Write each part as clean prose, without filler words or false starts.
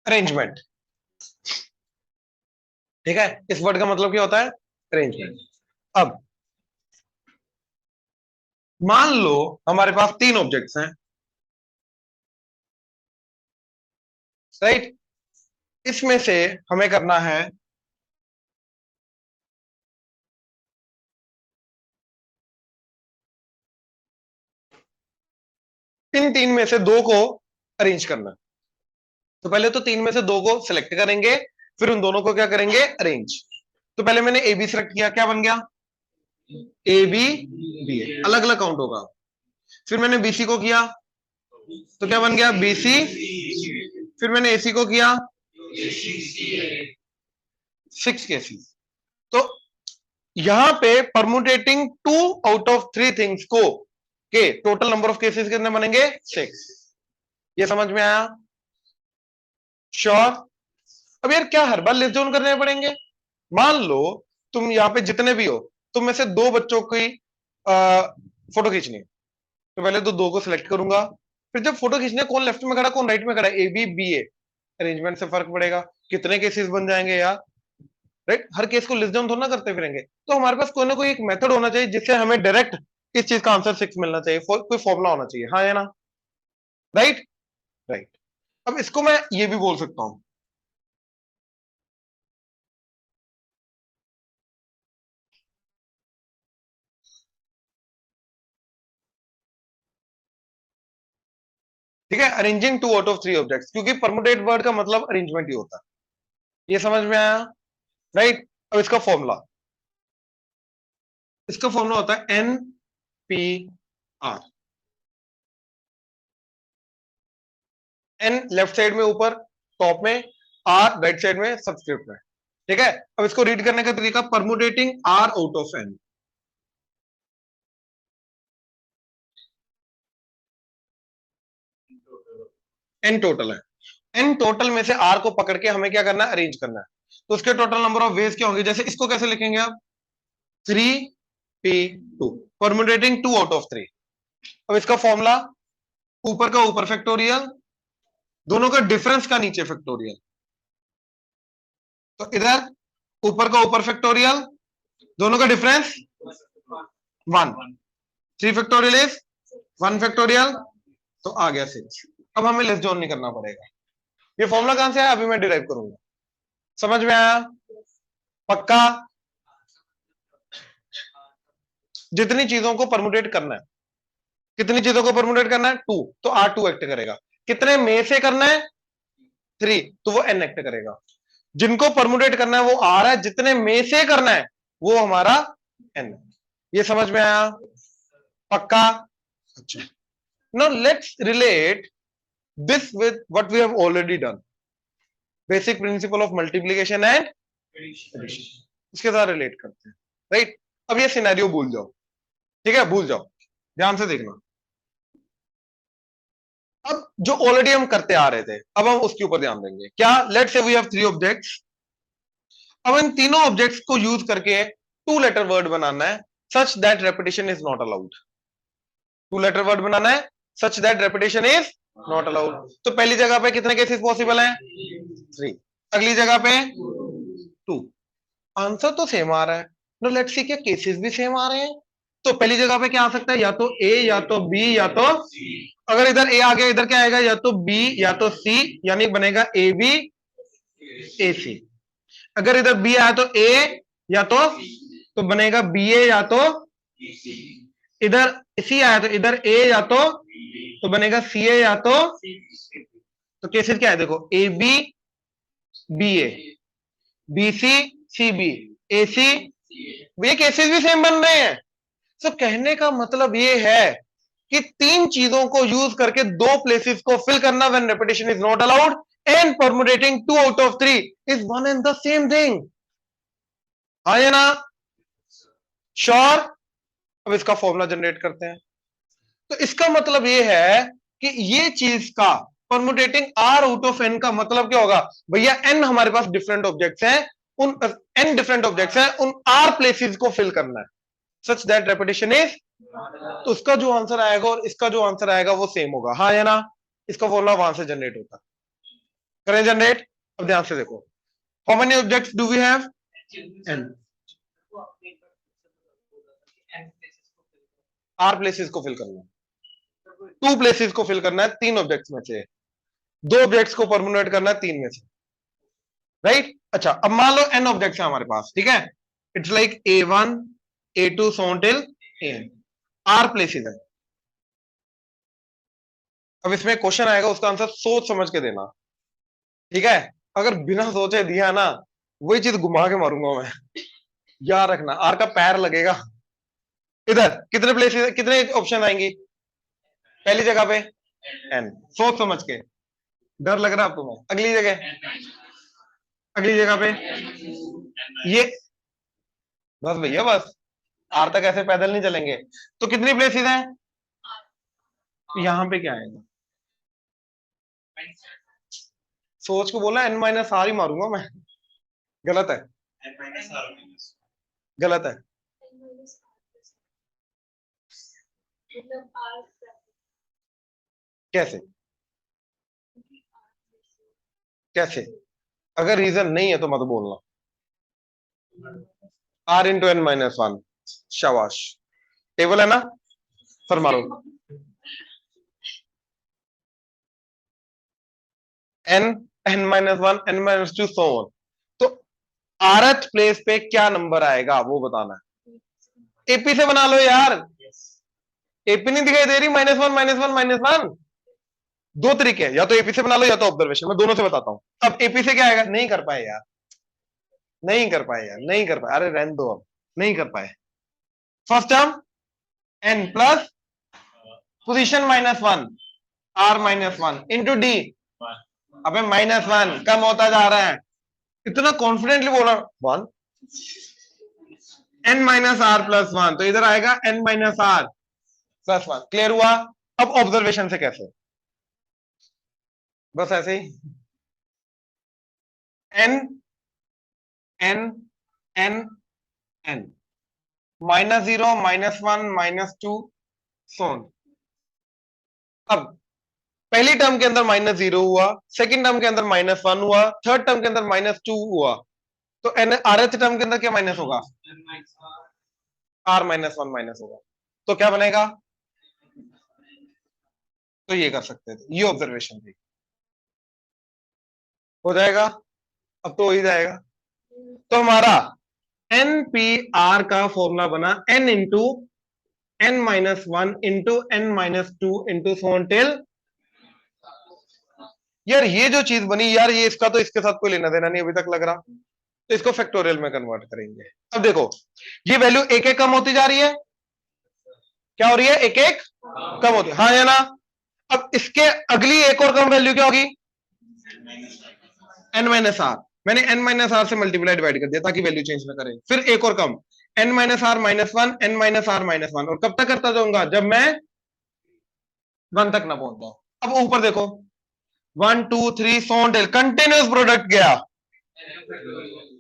Arrangement. ठीक है, इस वर्ड का मतलब क्या होता है? अरेंजमेंट। अब मान लो हमारे पास तीन ऑब्जेक्ट्स हैं, राइट। इसमें से हमें करना है इन तीन में से दो को अरेंज करना। तो पहले तो तीन में से दो को सिलेक्ट करेंगे, फिर उन दोनों को क्या करेंगे? अरेंज। तो पहले मैंने ए बी सिलेक्ट किया, क्या बन गया? ए बी बी ए, अलग अलग काउंट होगा। फिर मैंने बीसी को किया तो क्या बन गया? बीसी। फिर मैंने एसी को किया, सिक्स केसी। तो यहां पे permutating two out of three things को के टोटल नंबर ऑफ केसेस कितने बनेंगे? सिक्स। ये समझ में आया? श्योर? अब यार क्या हर बार लिस्ट डाउन करने पड़ेंगे? मान लो तुम यहां पे जितने भी हो, तुम में से दो बच्चों की फोटो खींचनी है, तो पहले तो दो को सिलेक्ट करूंगा। फिर जब फोटो खींचने, कौन लेफ्ट में खड़ा कौन राइट में खड़ा, A B B A, arrangement से फर्क पड़ेगा, कितने केसेस बन जाएंगे यार, राइट। हर केस को लिस्ट डाउन थोड़ा ना करते फिरेंगे। तो हमारे पास कोई ना कोई एक मेथड होना चाहिए जिससे हमें डायरेक्ट इस चीज का आंसर सिक्स मिलना चाहिए, कोई फॉर्मूला होना चाहिए, हाँ या ना? Right, right. अब इसको मैं ये भी बोल सकता हूं, ठीक है, arranging two out of three objects, क्योंकि परमुटेट वर्ड का मतलब अरेंजमेंट ही होता है। ये समझ में आया? राइट। अब इसका फॉर्मूला, इसका फॉर्मूला होता है n P r. N left side में ऊपर टॉप में, आर राइट साइड में सबस्क्रिप्ट में। ठीक है, अब इसको रीड करने का तरीका, permutating r out of n. N total है, एन टोटल में से आर को पकड़ के हमें क्या करना है? अरेंज करना है। तो उसके टोटल नंबर ऑफ वेज क्या होंगे? जैसे इसको कैसे लिखेंगे आप? Three P two, permutating two out of three. अब इसका फॉर्मूला, ऊपर का ऊपर फैक्टोरियल, दोनों का डिफरेंस का नीचे फैक्टोरियल। तो इधर ऊपर का ऊपर फैक्टोरियल, दोनों का difference one, three factorial is one factorial, तो आ गया सिक्स। अब हमें लेस जोन नहीं करना पड़ेगा। ये फॉर्मूला कहां से आया अभी मैं डिराइव करूंगा। समझ में आया? पक्का? जितनी चीजों को परमुटेट करना है, कितनी चीजों को परमुटेट करना है? टू, तो आर टू एक्ट करेगा। कितने में से करना है? थ्री, तो वो एन एक्ट करेगा। जिनको परमुटेट करना है वो आर है, जितने में से करना है वो हमारा एन। ये समझ में आया? पक्का? अच्छा, now let's relate this with what we have already done, basic principle of multiplication and addition. इसके साथ रिलेट करते हैं, राइट। अब ये सिनेरियो भूल जाओ, ठीक है, भूल जाओ, ध्यान से देखना। अब जो ऑलरेडी हम करते आ रहे थे, अब हम उसके ऊपर ध्यान देंगे। क्या? Let's say we have three objects. अब इन तीनों ऑब्जेक्ट्स को यूज करके टू लेटर वर्ड बनाना है, such that repetition is not allowed. Two letter word बनाना है such that repetition is not allowed. तो पहली जगह पे कितने केसेस पॉसिबल हैं? थ्री। अगली जगह पे टू। आंसर तो सेम आ रहा है, नो लेट्स सी क्या केसेस भी सेम आ रहे हैं। तो पहली जगह पे क्या आ सकता है? या तो ए, या तो बी, या तो, अगर इधर ए आ गया इधर क्या आएगा? या तो बी या तो सी, यानी बनेगा ए बी ए सी। अगर इधर बी आया तो ए या तो बनेगा बी ए या तो, इधर सी आया तो इधर ए या तो बनेगा सी ए या तो केसेस क्या है देखो, A B B A, B C C B, A C, ये केसेस भी सेम बन रहे हैं। तो कहने का मतलब ये है कि तीन चीजों को यूज करके दो प्लेसेस को फिल करना when repetition is not allowed and permutating two out of three is one and the same thing. हाँ या ना? श्योर? अब इसका फॉर्मूला जनरेट करते हैं। तो इसका मतलब ये है कि ये चीज का परमुटेटिंग आर आउट ऑफ एन का मतलब क्या होगा? भैया एन हमारे पास डिफरेंट ऑब्जेक्ट्स हैं, उन एन डिफरेंट ऑब्जेक्ट्स हैं, उन आर प्लेसेस को फिल करना है सच दैट रेपिटेशन इज, तो उसका जो आंसर आएगा और इसका जो आंसर आएगा वो सेम होगा, हाँ या ना? इसका फॉर्मूला वहां से जनरेट होता है। करें जनरेट। अब ध्यान से देखो, how many objects do we have? n। r places को फिल करना है, 2 प्लेसेस को फिल करना है 3 ऑब्जेक्ट्स में से, 2 ऑब्जेक्ट्स को परमुनेट करना है 3 में से, राइट। अच्छा, अब मान लो n ऑब्जेक्ट्स है हमारे पास, ठीक है, it's like a1 a2 so till an, r places है। अब इसमें क्वेश्चन आएगा, उसका आंसर सोच समझ के देना, ठीक है। अगर बिना सोचे दिया ना, वही चीज घुमा के मारूंगा मैं, याद रखना। आर का पैर लगेगा इधर, कितने प्लेसेस, कितने ऑप्शन आएंगी पहली जगह पे? एन। सोच समझ के, डर लग रहा है अब तुम्हें? अगली जगह, अगली जगह पे ये, बस भैया बस, आर तक ऐसे पैदल नहीं चलेंगे। तो कितनी प्लेसेस हैं? यहां पे क्या आएगा? सोच को बोला, n माइनस आर ही मारूंगा मैं। गलत है, गलत है। कैसे? कैसे? अगर रीजन नहीं है तो मत बोलना। R into N minus one, शाबाश। टेबल है ना, सर मारो। N, N minus one, N minus two, so on. तो आरथ प्लेस पे क्या नंबर आएगा वो बताना है। एपी से बना लो यार, एपी नहीं दिखाई दे रही? Minus one minus one minus one, दो तरीके हैं, या तो एपी से बना लो या तो ऑब्जर्वेशन, मैं दोनों से बताता हूं। अब एपी से क्या आएगा? नहीं कर पाए यार, नहीं कर पाए यार, नहीं कर पाए, अरे रहने दो, अब नहीं कर पाए। First term n plus position minus one, r minus one into d. अबे माइनस वन कम होता जा रहा है, इतना कॉन्फिडेंटली बोला। One, N minus r plus one, तो इधर आएगा n minus r plus one. Clear हुआ? अब ऑब्जर्वेशन से कैसे? बस ऐसे ही, n n n N, minus zero minus one minus two, so on. अब पहली टर्म के अंदर माइनस जीरो हुआ, सेकंड टर्म के अंदर माइनस वन हुआ, थर्ड टर्म के अंदर माइनस टू हुआ, तो एन आरथ टर्म के अंदर क्या माइनस होगा? आर माइनस वन माइनस होगा, तो क्या बनेगा? तो ये कर सकते थे, ये ऑब्जर्वेशन थी। हो जाएगा? अब तो हो ही जाएगा। तो हमारा एन पी आर का फॉर्मूला बना n into N minus one into N minus two into so on till. यार ये जो चीज बनी यार, ये इसका तो इसके साथ कोई लेना देना नहीं अभी तक लग रहा, तो इसको फैक्टोरियल में कन्वर्ट करेंगे। अब देखो, ये वैल्यू एक एक कम होती जा रही है, क्या हो रही है? एक एक कम होती है, हाँ या ना? अब इसके अगली एक और कम वैल्यू क्या होगी? N minus R. मैंने एन माइनस आर से मल्टीप्लाई डिवाइड कर दिया ताकि वैल्यू चेंज ना करे। फिर एक और कम, n minus r minus one, N minus r minus one, और कब तक करता जाऊंगा? जब मैं वन तक ना पहुंच जाऊं। अब ऊपर देखो, वन टू थ्री सोन टेल, कंटिन्यूस प्रोडक्ट गया,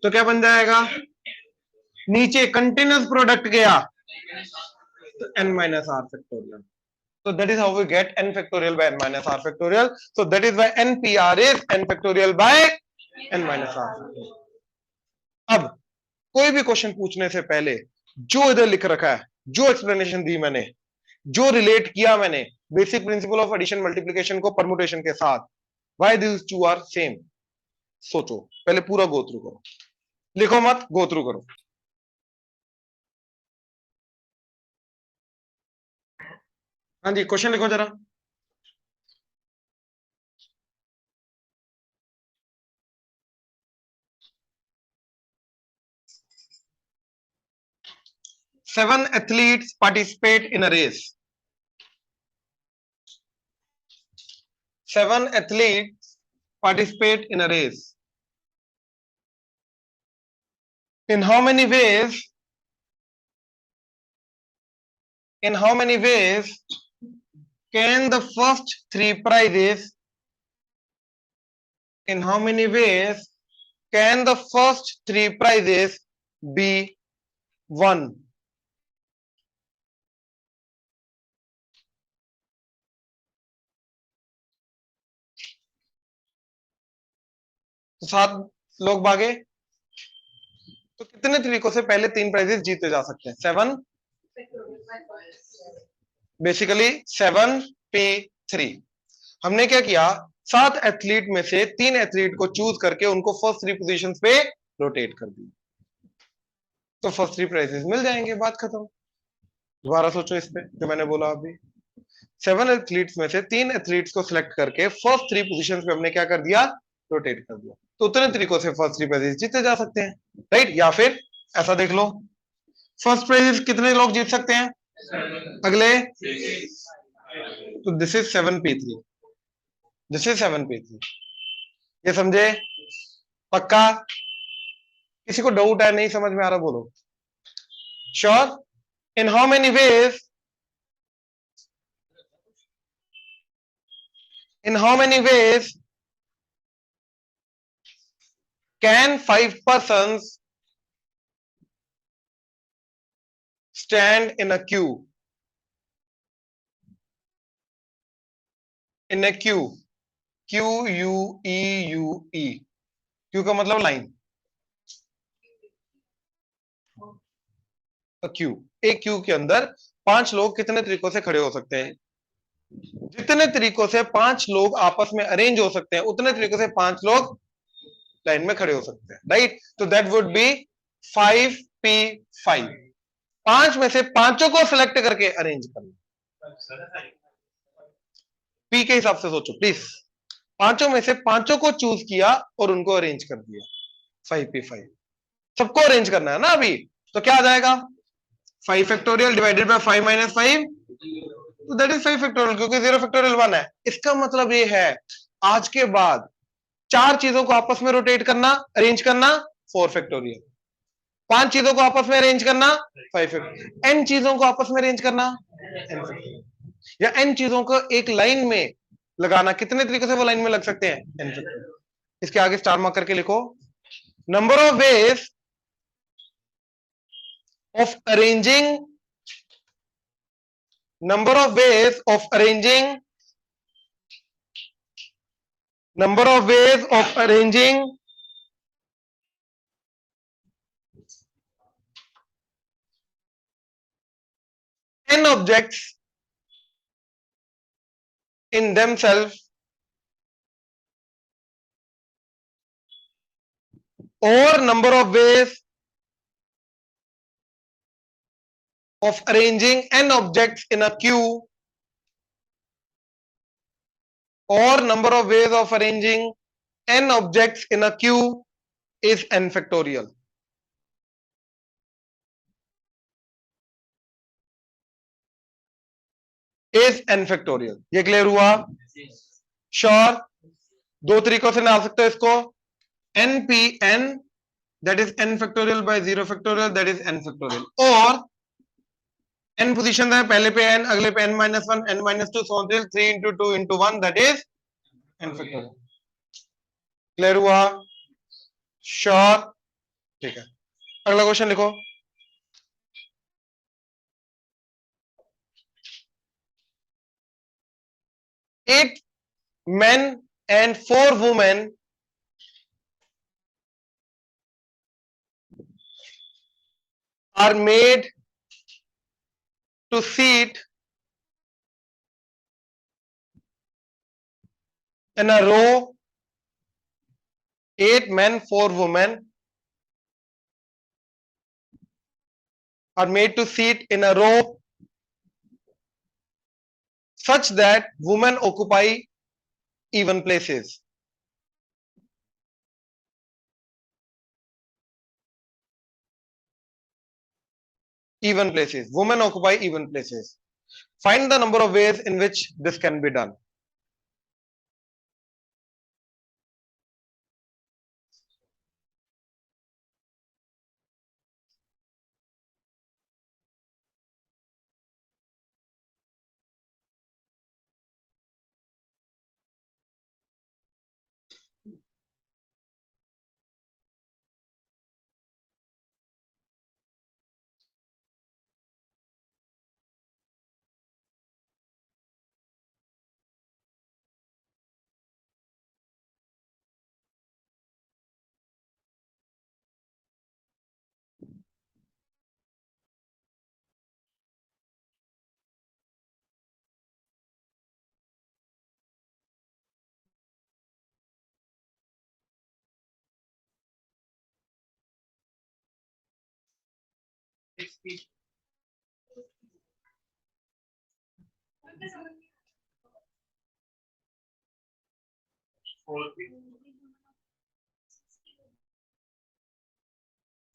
तो क्या बन जाएगा? नीचे कंटिन्यूस प्रोडक्ट गया, तो n minus r factorial. So that is how we get n factorial by n minus r factorial. So that is why npr is n factorial by n minus r factorial. अब कोई भी question पूछने से पहले जो इधर लिख रखा है, जो एक्सप्लेनेशन दी मैंने, जो रिलेट किया मैंने basic principle of addition multiplication को परमुटेशन के साथ, why this two are same, सोचो पहले, पूरा गो थ्रू करो, लिखो मत, गो थ्रू करो। हाँ जी, क्वेश्चन लिखो जरा। Seven athletes participate in a race. Seven athletes participate in a race. In how many ways? In how many ways can the first three prizes? In how many ways can the first three prizes be won? तो 7 लोग भागे, तो कितने तरीकों से पहले 3 prices जीते जा सकते हैं? 7, बेसिकली 7p3। हमने क्या किया, 7 एथलीट में से 3 एथलीट को चूज करके उनको फर्स्ट 3 पोजीशंस पे रोटेट कर दिया, तो फर्स्ट 3 प्राइजेस मिल जाएंगे, बात खत्म। दोबारा सोचो इस पे जो मैंने बोला अभी। 7 एथलीट्स में से 3 एथलीट्स को सिलेक्ट करके फर्स्ट 3 पोजीशंस पे हमने क्या कर दिया, रोटेट कर दिया, तो उतने तरीकों से फर्स्ट 3 प्राइजेस जीते जा सकते हैं, राइट। या फिर ऐसा देख लो, फर्स्ट प्राइजेस कितने लोग जीत सकते हैं? अगले, तो this is 7p3, this is 7p3। ये समझे? पक्का? किसी को डाउट है, नहीं समझ में आ रहा, बोलो। Sure? In how many ways, in how many ways can 5 persons stand in a queue? In a queue, QUEUE, Q का मतलब लाइन, क्यू, एक क्यू के अंदर 5 लोग कितने तरीकों से खड़े हो सकते हैं? जितने तरीकों से 5 लोग आपस में अरेंज हो सकते हैं, उतने तरीकों से 5 लोग लाइन में खड़े हो सकते हैं, राइट। तो दैट वुड बी 5p5। 5 में से पांचों को सिलेक्ट करके अरेंज करना, पी के हिसाब से सोचो प्लीज। पांचों में से पांचों को चूज किया और उनको अरेंज कर दिया, 5p5। सबको अरेंज करना है ना अभी, तो क्या आ जाएगा? 5 फैक्टोरियल डिवाइडेड बाय 5 माइनस 5, तो दैट इज 5 फैक्टोरियल, क्योंकि 0 फैक्टोरियल 1 है। इसका मतलब ये है, आज के बाद 4 चीजों को आपस में रोटेट करना, अरेंज करना, 4 फैक्टोरियल। 5 चीजों को आपस में अरेंज करना, 5 फैक्टोरियल। n चीजों को आपस में अरेंज करना, n फैक्टोरियल। या n चीजों को एक लाइन में लगाना, कितने तरीके से वो लाइन में लग सकते हैं? n factorial. इसके आगे स्टार मार्क करके लिखो, number of ways of arranging, number of ways of arranging, number of ways of arranging n objects in themselves, or number of ways of arranging n objects in a queue, or number of ways of arranging n objects in a queue is n factorial. Is n factorial. ये clear हुआ? Sure? दो तरीकों से निकाल सकते हो इसको, npn, that is n factorial by 0 factorial, that is n factorial, और n पोजीशन है, पहले पे n, अगले पे n minus 1, n minus 2, so 3 into 2 into 1, that is n factorial. Clear हुआ? श्योर? ठीक है, अगला क्वेश्चन लिखो। 8 men and 4 women are made to sit in a row. 8 men, 4 women are made to sit in a row such that women occupy even places. Even places. Women occupy even places. Find the number of ways in which this can be done.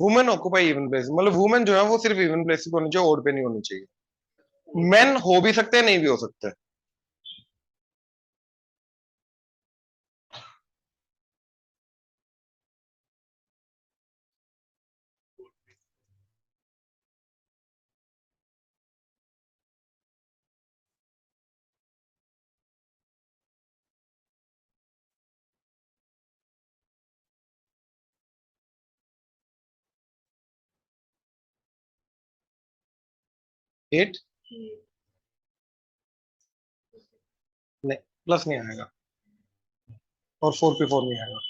Women occupy even place, मतलब women जो है वो सिर्फ even place पे होनी चाहिए, odd पे नहीं होनी चाहिए। मेन हो भी सकते हैं, नहीं भी हो सकते। एट नहीं, प्लस नहीं आएगा, और 4 पे 4 नहीं आएगा।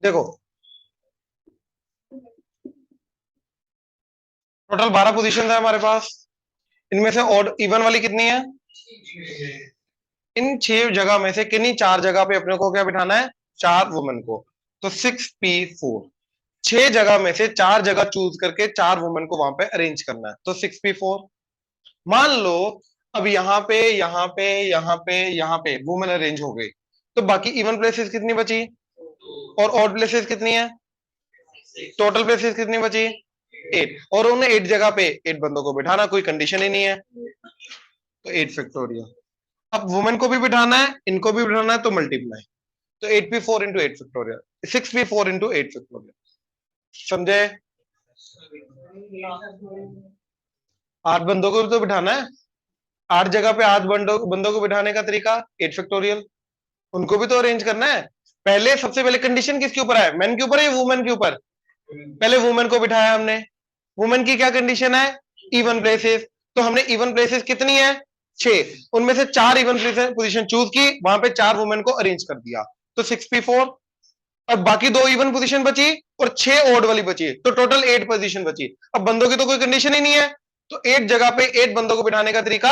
देखो, टोटल 12 पोजीशन है हमारे पास। इनमें से ऑड इवन वाली कितनी है? इन 6 जगह में से किन्हीं 4 जगह पे अपने को क्या बिठाना है? 4 वुमेन को। तो 6p4, 6 जगह में से 4 जगह चूज करके 4 वुमेन को वहां पे अरेंज करना है, तो 6p4। मान लो अब यहाँ पे वुमेन अरेंज हो गई, तो बाकी इवन प्लेसेस कितनी बची और ऑड प्लेसेस कितनी है? टोटल प्लेसेस कितनी बची? 8। और उन्हें 8 जगह पे 8 बंदों को बिठाना, कोई कंडीशन ही नहीं है, तो 8 फैक्टोरियल। अब वुमेन को भी बिठाना है, इनको भी बिठाना है, तो मल्टीप्लाई। तो 8p4 into 8 factorial, 6p4 into 8 factorial. समझे? 8 बंदों को भी तो बिठाना है, 8 जगह पे 8 बंदों बंदों को बिठाने का तरीका 8 फैक्टोरियल। उनको भी तो अरेंज करना है। पहले सबसे पहले कंडीशन किसके ऊपर है? मैन के ऊपर है या वुमेन के ऊपर? पहले वुमेन को बिठाया हमने। वुमेन की क्या कंडीशन है? Even places. तो हमने इवन प्लेसेस कितनी है? 6। उनमें से 4 इवन पोजीशन चूज की, वहां पे 4 वुमेन को अरेंज कर दिया, तो 6p4। और बाकी 2 इवन पोजीशन बची और 6 ओड वाली बची, तो टोटल 8 पोजीशन बची। अब बंदों की तो कोई कंडीशन ही नहीं है, तो 8 जगह पे 8 बंदों को बिठाने का तरीका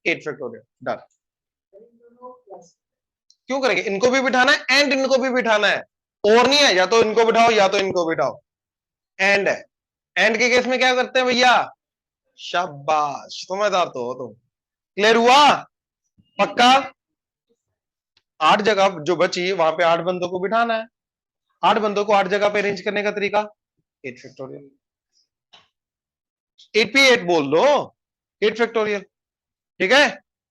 8 फैक्टोरियल। डन। क्यों करेंगे? इनको भी बिठाना है एंड इनको भी बिठाना है, और नहीं है, या तो इनको बिठाओ या तो इनको बिठाओ। एंड है। एंड के केस में क्या करते हैं भैया? शाबाश, समझदार तो हो तुम। क्लियर हुआ? पक्का? 8 जगह जो बची वहां पे 8 बंदों को बिठाना है, 8 बंदों को 8 जगह पे अरेंज करने का तरीका 8 फैक्टोरियल। 8p8 बोल दो, 8 फैक्टोरियल। ठीक है?